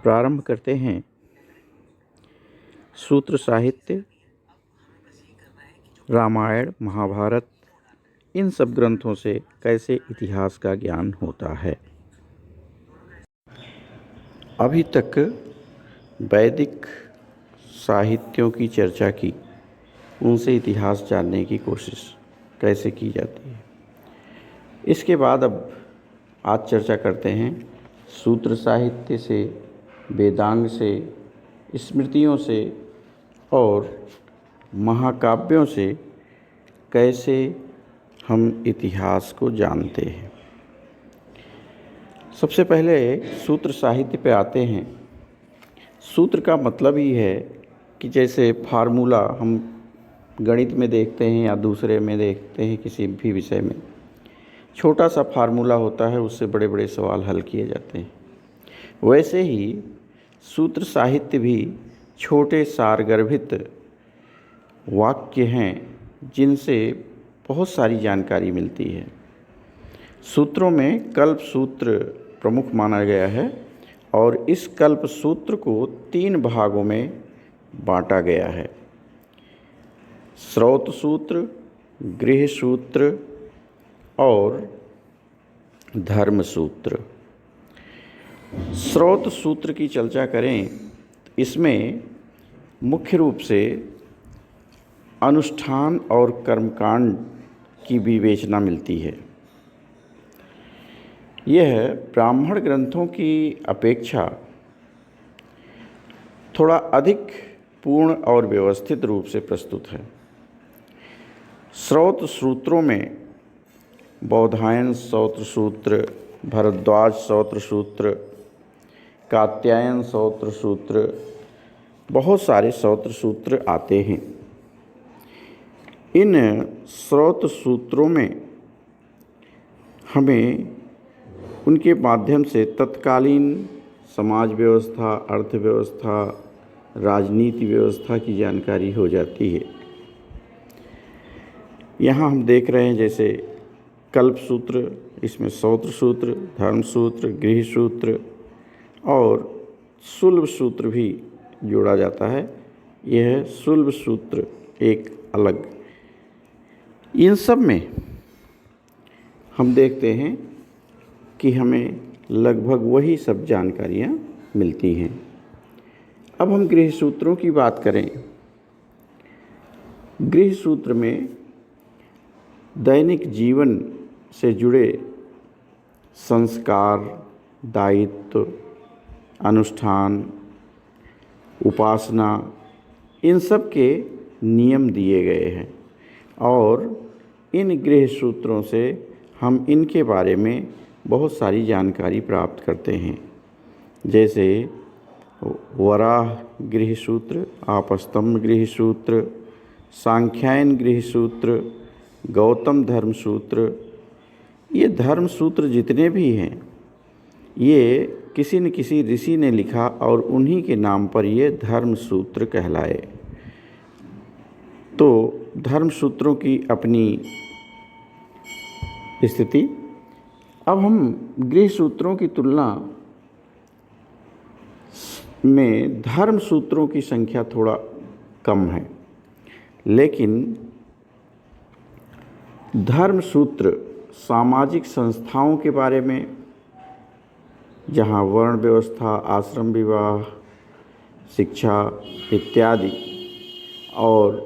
प्रारंभ करते हैं सूत्र साहित्य, रामायण, महाभारत, इन सब ग्रंथों से कैसे इतिहास का ज्ञान होता है। अभी तक वैदिक साहित्यों की चर्चा की, उनसे इतिहास जानने की कोशिश कैसे की जाती है। इसके बाद अब आज चर्चा करते हैं सूत्र साहित्य से, वेदांग से, स्मृतियों से और महाकाव्यों से कैसे हम इतिहास को जानते हैं। सबसे पहले सूत्र साहित्य पे आते हैं। सूत्र का मतलब ही है कि जैसे फार्मूला हम गणित में देखते हैं या दूसरे में देखते हैं, किसी भी विषय में छोटा सा फार्मूला होता है, उससे बड़े बड़े सवाल हल किए जाते हैं। वैसे ही सूत्र साहित्य भी छोटे सारगर्भित वाक्य हैं जिनसे बहुत सारी जानकारी मिलती है। सूत्रों में कल्प सूत्र प्रमुख माना गया है और इस कल्प सूत्र को 3 भागों में बांटा गया है: स्रोत सूत्र, गृह सूत्र और धर्म सूत्र। स्रोत सूत्र की चर्चा करें, इसमें मुख्य रूप से अनुष्ठान और कर्मकांड की विवेचना मिलती है। यह ब्राह्मण ग्रंथों की अपेक्षा थोड़ा अधिक पूर्ण और व्यवस्थित रूप से प्रस्तुत है। स्रोत सूत्रों में बौधायन स्रोत्र सूत्र, भरद्वाज स्रोत्र सूत्र, कात्यायन स्रोत्र सूत्र, बहुत सारे स्रोत्र सूत्र आते हैं। इन स्रोत सूत्रों में हमें उनके माध्यम से तत्कालीन समाज व्यवस्था, अर्थव्यवस्था, राजनीति व्यवस्था की जानकारी हो जाती है। यहाँ हम देख रहे हैं जैसे कल्प सूत्र, इसमें स्रोत सूत्र, धर्म सूत्र, गृह सूत्र और सुलभ सूत्र भी जोड़ा जाता है। यह सुलभ सूत्र एक अलग। इन सब में हम देखते हैं कि हमें लगभग वही सब जानकारियाँ मिलती हैं। अब हम गृह सूत्रों की बात करें। गृह सूत्र में दैनिक जीवन से जुड़े संस्कार, दायित्व, अनुष्ठान, उपासना, इन सब के नियम दिए गए हैं और इन गृह सूत्रों से हम इनके बारे में बहुत सारी जानकारी प्राप्त करते हैं। जैसे वराह गृह सूत्र, आपस्तम्भ गृह सूत्र, सांख्यायन गृह सूत्र, गौतम धर्म सूत्र। ये धर्म सूत्र जितने भी हैं, ये किसी न किसी ऋषि ने लिखा और उन्हीं के नाम पर ये धर्म सूत्र कहलाए। तो धर्म सूत्रों की अपनी स्थिति। अब हम गृह सूत्रों की तुलना में धर्म सूत्रों की संख्या थोड़ा कम है, लेकिन धर्म सूत्र सामाजिक संस्थाओं के बारे में, जहाँ वर्ण व्यवस्था, आश्रम विवाह, शिक्षा इत्यादि और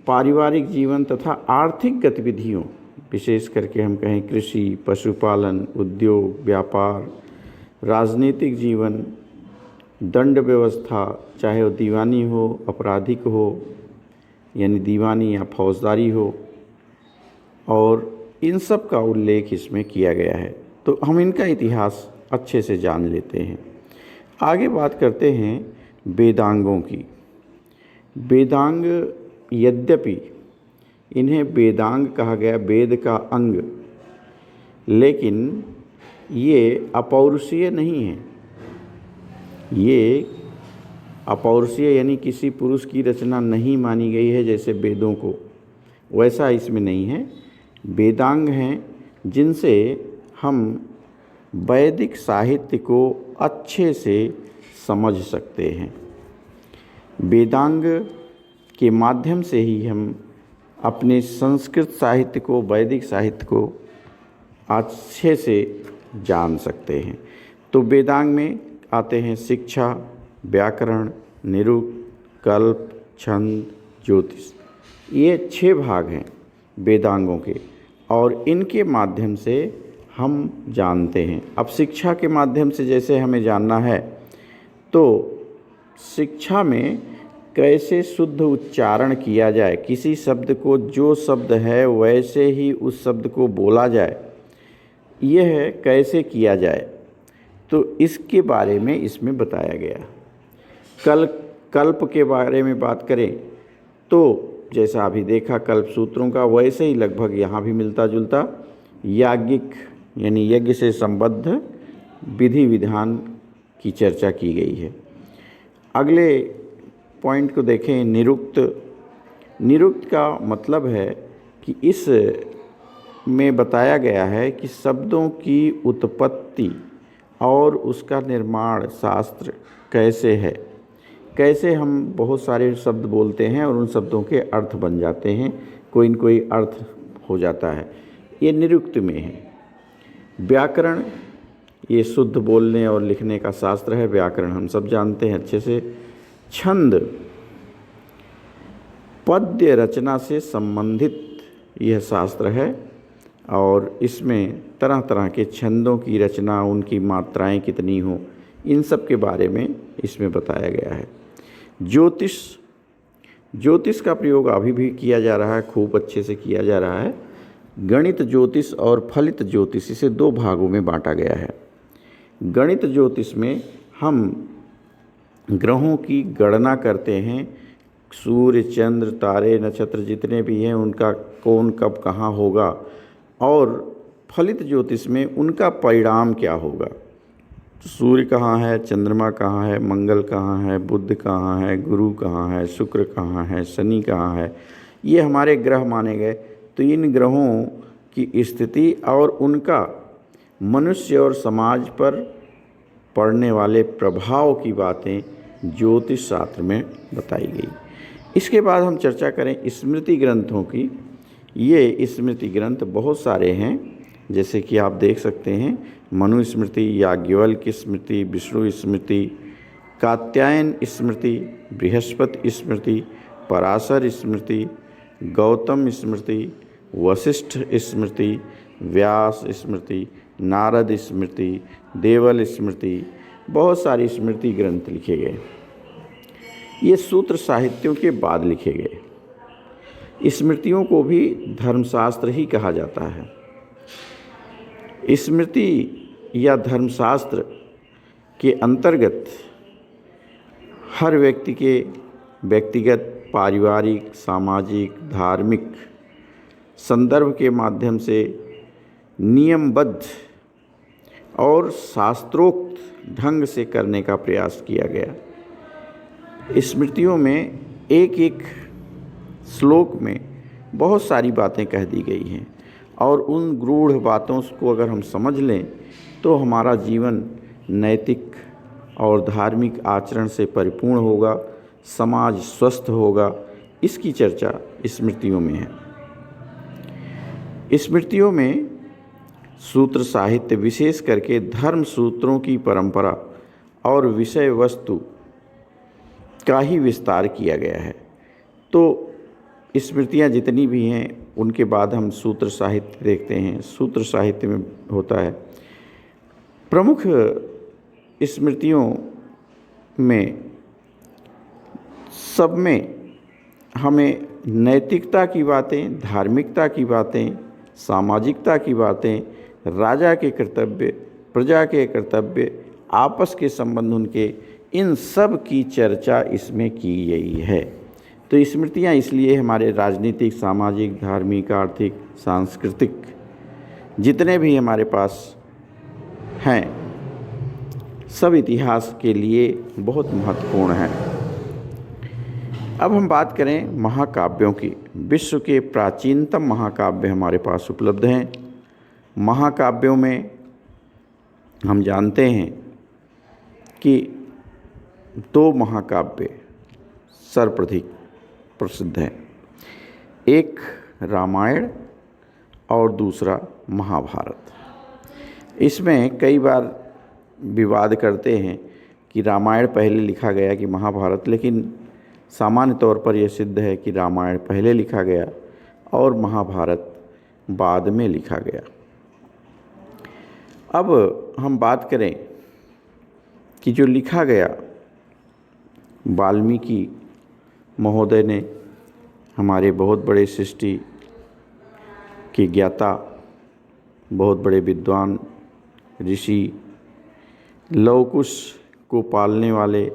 पारिवारिक जीवन तथा आर्थिक गतिविधियों, विशेष करके हम कहें कृषि, पशुपालन, उद्योग, व्यापार, राजनीतिक जीवन, दंड व्यवस्था, चाहे वो दीवानी हो, आपराधिक हो, यानी दीवानी या फौजदारी हो, और इन सब का उल्लेख इसमें किया गया है। तो हम इनका इतिहास अच्छे से जान लेते हैं। आगे बात करते हैं वेदांगों की। वेदांग, यद्यपि इन्हें वेदांग कहा गया, वेद का अंग, लेकिन ये अपौरुषीय नहीं है। ये अपौरुषीय यानी किसी पुरुष की रचना नहीं मानी गई है जैसे वेदों को, वैसा इसमें नहीं है। वेदांग हैं जिनसे हम वैदिक साहित्य को अच्छे से समझ सकते हैं। वेदांग के माध्यम से ही हम अपने संस्कृत साहित्य को, वैदिक साहित्य को अच्छे से जान सकते हैं। तो वेदांग में आते हैं शिक्षा, व्याकरण, निरुक्त, कल्प, छंद, ज्योतिष। ये 6 भाग हैं वेदांगों के, और इनके माध्यम से हम जानते हैं। अब शिक्षा के माध्यम से जैसे हमें जानना है, तो शिक्षा में कैसे शुद्ध उच्चारण किया जाए, किसी शब्द को जो शब्द है वैसे ही उस शब्द को बोला जाए, यह कैसे किया जाए, तो इसके बारे में इसमें बताया गया। कल्प के बारे में बात करें तो जैसा अभी देखा कल्प सूत्रों का, वैसे ही लगभग यहाँ भी मिलता जुलता याज्ञिक यानी यज्ञ से संबद्ध विधि विधान की चर्चा की गई है। अगले पॉइंट को देखें, निरुक्त। निरुक्त का मतलब है कि इस में बताया गया है कि शब्दों की उत्पत्ति और उसका निर्माण शास्त्र कैसे है, कैसे हम बहुत सारे शब्द बोलते हैं और उन शब्दों के अर्थ बन जाते हैं, कोई न कोई अर्थ हो जाता है, ये निरुक्त में है। व्याकरण, ये शुद्ध बोलने और लिखने का शास्त्र है, व्याकरण हम सब जानते हैं अच्छे से। छंद, पद्य रचना से संबंधित यह शास्त्र है, और इसमें तरह तरह के छंदों की रचना, उनकी मात्राएं कितनी हो, इन सब के बारे में इसमें बताया गया है। ज्योतिष, ज्योतिष का प्रयोग अभी भी किया जा रहा है, खूब अच्छे से किया जा रहा है। गणित ज्योतिष और फलित ज्योतिष, इसे 2 भागों में बांटा गया है। गणित ज्योतिष में हम ग्रहों की गणना करते हैं, सूर्य, चंद्र, तारे, नक्षत्र जितने भी हैं उनका कौन कब कहाँ होगा, और फलित ज्योतिष में उनका परिणाम क्या होगा। सूर्य कहाँ है, चंद्रमा कहाँ है, मंगल कहाँ है, बुध कहाँ है, गुरु कहाँ है, शुक्र कहाँ है, शनि कहाँ है, ये हमारे ग्रह माने गए। तो इन ग्रहों की स्थिति और उनका मनुष्य और समाज पर पड़ने वाले प्रभाव की बातें ज्योतिष शास्त्र में बताई गई। इसके बाद हम चर्चा करें स्मृति ग्रंथों की। ये स्मृति ग्रंथ बहुत सारे हैं, जैसे कि आप देख सकते हैं, मनुस्मृति, याज्ञवल्क्य स्मृति, विष्णु स्मृति, कात्यायन स्मृति, बृहस्पति स्मृति, पराशर स्मृति, गौतम स्मृति, वशिष्ठ स्मृति, व्यास स्मृति, नारद स्मृति, देवल स्मृति, बहुत सारी स्मृति ग्रंथ लिखे गए। ये सूत्र साहित्यों के बाद लिखे गए। स्मृतियों को भी धर्मशास्त्र ही कहा जाता है। स्मृति या धर्मशास्त्र के अंतर्गत हर व्यक्ति के व्यक्तिगत, पारिवारिक, सामाजिक, धार्मिक संदर्भ के माध्यम से नियमबद्ध और शास्त्रोक्त ढंग से करने का प्रयास किया गया। स्मृतियों में एक एक श्लोक में बहुत सारी बातें कह दी गई हैं, और उन गूढ़ बातों को अगर हम समझ लें तो हमारा जीवन नैतिक और धार्मिक आचरण से परिपूर्ण होगा, समाज स्वस्थ होगा। इसकी चर्चा स्मृतियों में है। स्मृतियों में सूत्र साहित्य, विशेष करके धर्म सूत्रों की परंपरा और विषय वस्तु का ही विस्तार किया गया है। तो स्मृतियाँ जितनी भी हैं उनके बाद हम सूत्र साहित्य देखते हैं। सूत्र साहित्य में होता है, प्रमुख स्मृतियों में सब में हमें नैतिकता की बातें, धार्मिकता की बातें, सामाजिकता की बातें, राजा के कर्तव्य, प्रजा के कर्तव्य, आपस के संबंध उनके, इन सब की चर्चा इसमें की गई है। तो स्मृतियाँ इसलिए हमारे राजनीतिक, सामाजिक, धार्मिक, आर्थिक, सांस्कृतिक जितने भी हमारे पास हैं, सब इतिहास के लिए बहुत महत्वपूर्ण हैं। अब हम बात करें महाकाव्यों की। विश्व के प्राचीनतम महाकाव्य हमारे पास उपलब्ध हैं। महाकाव्यों में हम जानते हैं कि दो महाकाव्य सर्वाधिक प्रसिद्ध हैं, एक रामायण और दूसरा महाभारत। इसमें कई बार विवाद करते हैं कि रामायण पहले लिखा गया कि महाभारत, लेकिन सामान्य तौर पर यह सिद्ध है कि रामायण पहले लिखा गया और महाभारत बाद में लिखा गया। अब हम बात करें कि जो लिखा गया, वाल्मीकि महोदय ने, हमारे बहुत बड़े सृष्टि के ज्ञाता, बहुत बड़े विद्वान ऋषि, लव कुश को पालने वाले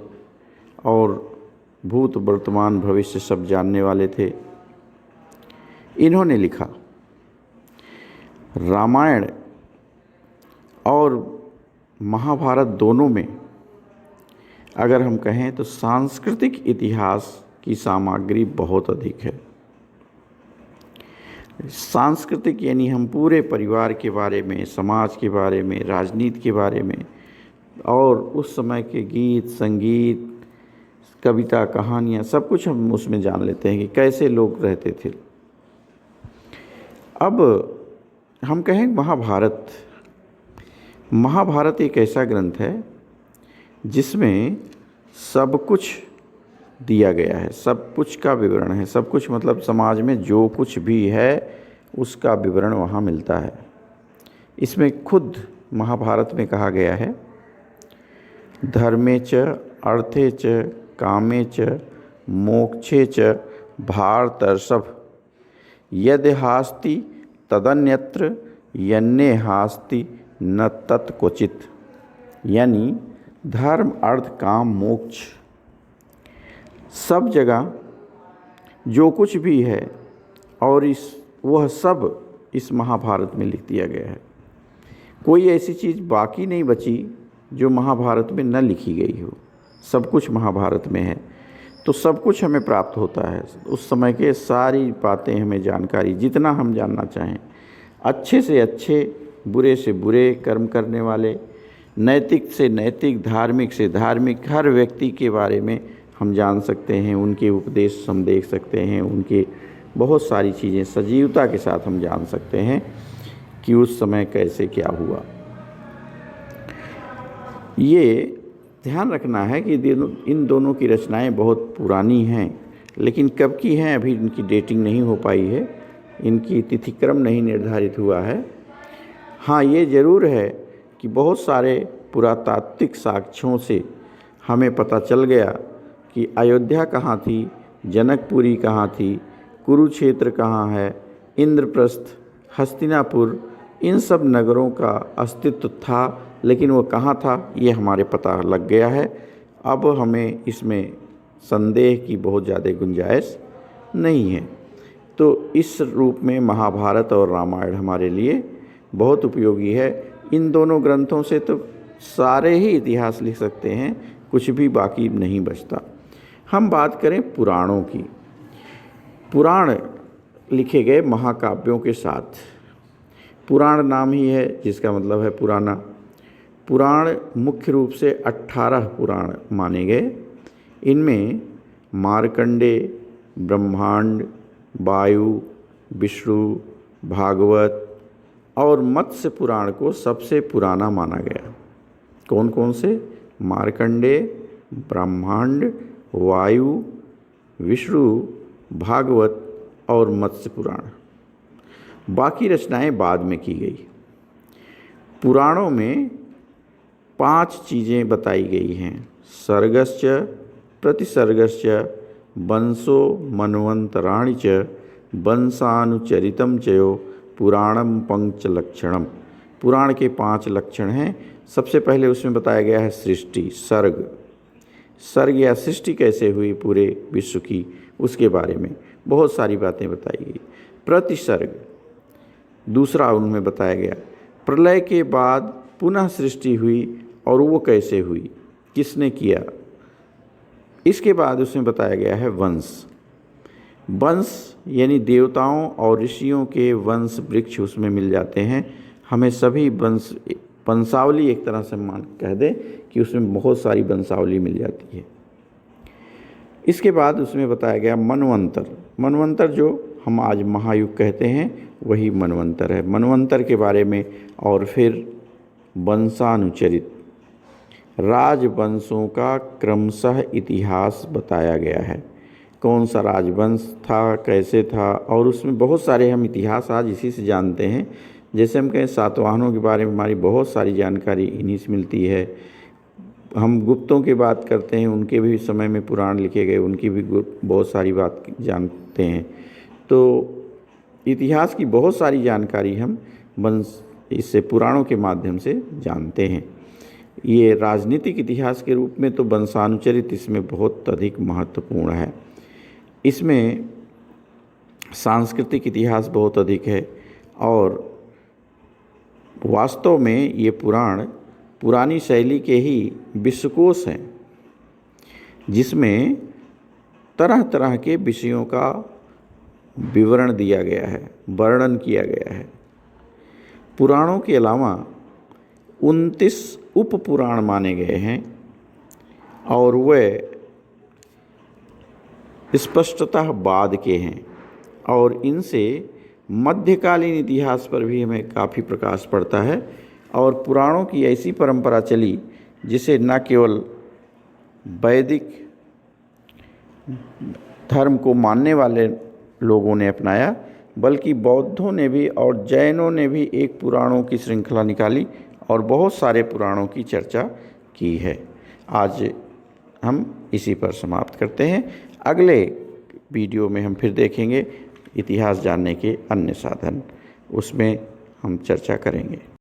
और भूत वर्तमान भविष्य सब जानने वाले थे। इन्होंने लिखा। रामायण और महाभारत दोनों में अगर हम कहें तो सांस्कृतिक इतिहास की सामग्री बहुत अधिक है। सांस्कृतिक यानी हम पूरे परिवार के बारे में, समाज के बारे में, राजनीति के बारे में और उस समय के गीत, संगीत, कविता, कहानियाँ, सब कुछ हम उसमें जान लेते हैं कि कैसे लोग रहते थे। अब हम कहें महाभारत एक ऐसा ग्रंथ है जिसमें सब कुछ दिया गया है, सब कुछ का विवरण है। सब कुछ मतलब समाज में जो कुछ भी है उसका विवरण वहाँ मिलता है। इसमें खुद महाभारत में कहा गया है, धर्मे च अर्थे च कामे च मोक्षे च भारतर्षभ यदि हास्ति तदन्यत्र यन्ने हास्ति न तत्क्वचित। यानी धर्म, अर्थ, काम, मोक्ष, सब जगह जो कुछ भी है और वह सब इस महाभारत में लिख दिया गया है। कोई ऐसी चीज़ बाकी नहीं बची जो महाभारत में न लिखी गई हो। सब कुछ महाभारत में है, तो सब कुछ हमें प्राप्त होता है। उस समय के सारी बातें, हमें जानकारी जितना हम जानना चाहें, अच्छे से अच्छे, बुरे से बुरे कर्म करने वाले, नैतिक से नैतिक, धार्मिक से धार्मिक, हर व्यक्ति के बारे में हम जान सकते हैं। उनके उपदेश हम देख सकते हैं, उनके बहुत सारी चीज़ें सजीवता के साथ हम जान सकते हैं कि उस समय कैसे क्या हुआ। ये ध्यान रखना है कि इन दोनों की रचनाएं बहुत पुरानी हैं, लेकिन कब की हैं अभी इनकी डेटिंग नहीं हो पाई है, इनकी तिथिक्रम नहीं निर्धारित हुआ है। हाँ, ये ज़रूर है कि बहुत सारे पुरातात्विक साक्ष्यों से हमें पता चल गया कि अयोध्या कहाँ थी, जनकपुरी कहाँ थी, कुरुक्षेत्र कहाँ है, इंद्रप्रस्थ, हस्तिनापुर, इन सब नगरों का अस्तित्व था, लेकिन वो कहाँ था ये हमारे पता लग गया है। अब हमें इसमें संदेह की बहुत ज़्यादा गुंजाइश नहीं है। तो इस रूप में महाभारत और रामायण हमारे लिए बहुत उपयोगी है। इन दोनों ग्रंथों से तो सारे ही इतिहास लिख सकते हैं, कुछ भी बाकी नहीं बचता। हम बात करें पुराणों की। पुराण लिखे गए महाकाव्यों के साथ। पुराण नाम ही है जिसका मतलब है पुराना। पुराण मुख्य रूप से 18 पुराण माने गए। इनमें मार्कंडेय, ब्रह्मांड, वायु, विष्णु, भागवत और मत्स्य पुराण को सबसे पुराना माना गया। कौन कौन से? मार्कंडेय, ब्रह्मांड, वायु, विष्णु, भागवत और मत्स्य पुराण। बाकी रचनाएं बाद में की गई। पुराणों में 5 चीज़ें बताई गई हैं। सर्गश्च प्रतिसर्गश्च वंशो मनवंतराणि च वंशानुचरितम चयो पुराणम पंच लक्षणम। पुराण के 5 लक्षण हैं। सबसे पहले उसमें बताया गया है सृष्टि, सर्ग या सृष्टि कैसे हुई पूरे विश्व की, उसके बारे में बहुत सारी बातें बताई गई। प्रतिसर्ग, दूसरा उनमें बताया गया प्रलय के बाद पुनः सृष्टि हुई और वो कैसे हुई, किसने किया। इसके बाद उसमें बताया गया है वंश यानी देवताओं और ऋषियों के वंश वृक्ष उसमें मिल जाते हैं। हमें सभी वंश वंशावली एक तरह से मान कह दें कि उसमें बहुत सारी वंशावली मिल जाती है। इसके बाद उसमें बताया गया मनवंतर। मनवंतर जो हम आज महायुग कहते हैं वही मनवंतर है। मनवंतर के बारे में और फिर वंशानुचरित राजवंशों का क्रमशः इतिहास बताया गया है। कौन सा राजवंश था, कैसे था, और उसमें बहुत सारे हम इतिहास आज इसी से जानते हैं। जैसे हम कहें सातवाहनों के बारे में हमारी बहुत सारी जानकारी इन्हीं से मिलती है। हम गुप्तों की बात करते हैं, उनके भी समय में पुराण लिखे गए, उनकी भी बहुत सारी बात जानते हैं। तो इतिहास की बहुत सारी जानकारी हम इससे पुराणों के माध्यम से जानते हैं। ये राजनीतिक इतिहास के रूप में तो वंशानुचरित इसमें बहुत अधिक महत्वपूर्ण है। इसमें सांस्कृतिक इतिहास बहुत अधिक है और वास्तव में ये पुराण पुरानी शैली के ही विश्वकोश हैं, जिसमें तरह तरह के विषयों का विवरण दिया गया है, वर्णन किया गया है। पुराणों के अलावा 29 उप पुराण माने गए हैं और वे स्पष्टतः बाद के हैं और इनसे मध्यकालीन इतिहास पर भी हमें काफ़ी प्रकाश पड़ता है। और पुराणों की ऐसी परंपरा चली जिसे न केवल वैदिक धर्म को मानने वाले लोगों ने अपनाया, बल्कि बौद्धों ने भी और जैनों ने भी एक पुराणों की श्रृंखला निकाली और बहुत सारे पुराणों की चर्चा की है। आज हम इसी पर समाप्त करते हैं। अगले वीडियो में हम फिर देखेंगे इतिहास जानने के अन्य साधन, उसमें हम चर्चा करेंगे।